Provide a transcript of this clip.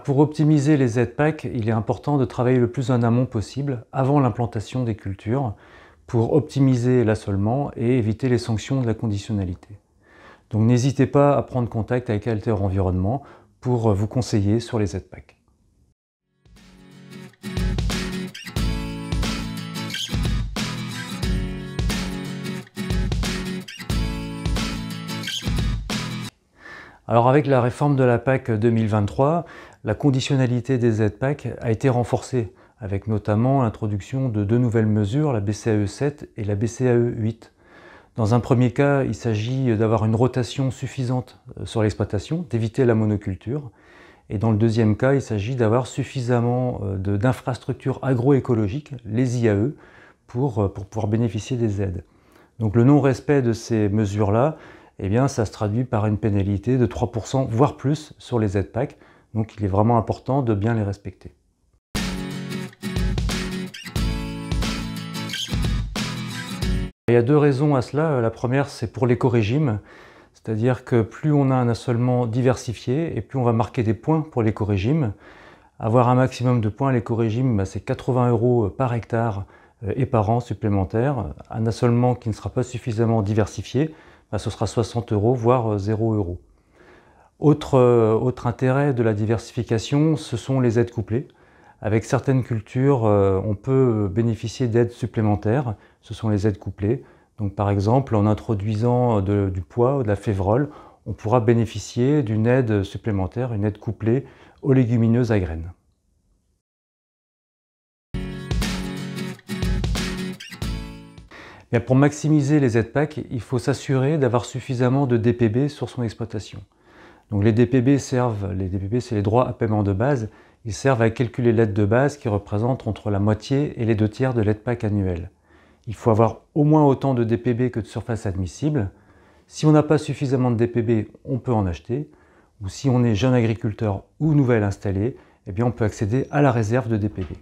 pour optimiser les ZPAC, il est important de travailler le plus en amont possible, avant l'implantation des cultures, pour optimiser l'assolement et éviter les sanctions de la conditionnalité. Donc n'hésitez pas à prendre contact avec Alter Environnement pour vous conseiller sur les ZPAC. Alors avec la réforme de la PAC 2023, la conditionnalité des ZPAC a été renforcée, avec notamment l'introduction de deux nouvelles mesures, la BCAE 7 et la BCAE 8. Dans un premier cas, il s'agit d'avoir une rotation suffisante sur l'exploitation, d'éviter la monoculture. Et dans le deuxième cas, il s'agit d'avoir suffisamment d'infrastructures agroécologiques, les IAE, pour pouvoir bénéficier des aides. Donc le non-respect de ces mesures-là, eh bien, ça se traduit par une pénalité de 3%, voire plus, sur les ZPAC. Donc il est vraiment important de bien les respecter. Il y a deux raisons à cela. La première, c'est pour l'écorégime. C'est-à-dire que plus on a un assolement diversifié, et plus on va marquer des points pour l'écorégime. Avoir un maximum de points à l'écorégime, c'est 80 € par hectare et par an supplémentaire. Un assolement qui ne sera pas suffisamment diversifié, ce sera 60 €, voire 0 €. Autre intérêt de la diversification, ce sont les aides couplées. Avec certaines cultures, on peut bénéficier d'aides supplémentaires, ce sont les aides couplées. Donc par exemple, en introduisant du pois ou de la févrole, on pourra bénéficier d'une aide supplémentaire, une aide couplée aux légumineuses à graines. Pour maximiser les ZPAC, il faut s'assurer d'avoir suffisamment de DPB sur son exploitation. Donc les DPB servent, c'est les droits à paiement de base, ils servent à calculer l'aide de base qui représente entre la moitié et les 2/3 de l'aide PAC annuelle. Il faut avoir au moins autant de DPB que de surface admissible. Si on n'a pas suffisamment de DPB, on peut en acheter. Ou si on est jeune agriculteur ou nouvel installé, eh bien on peut accéder à la réserve de DPB.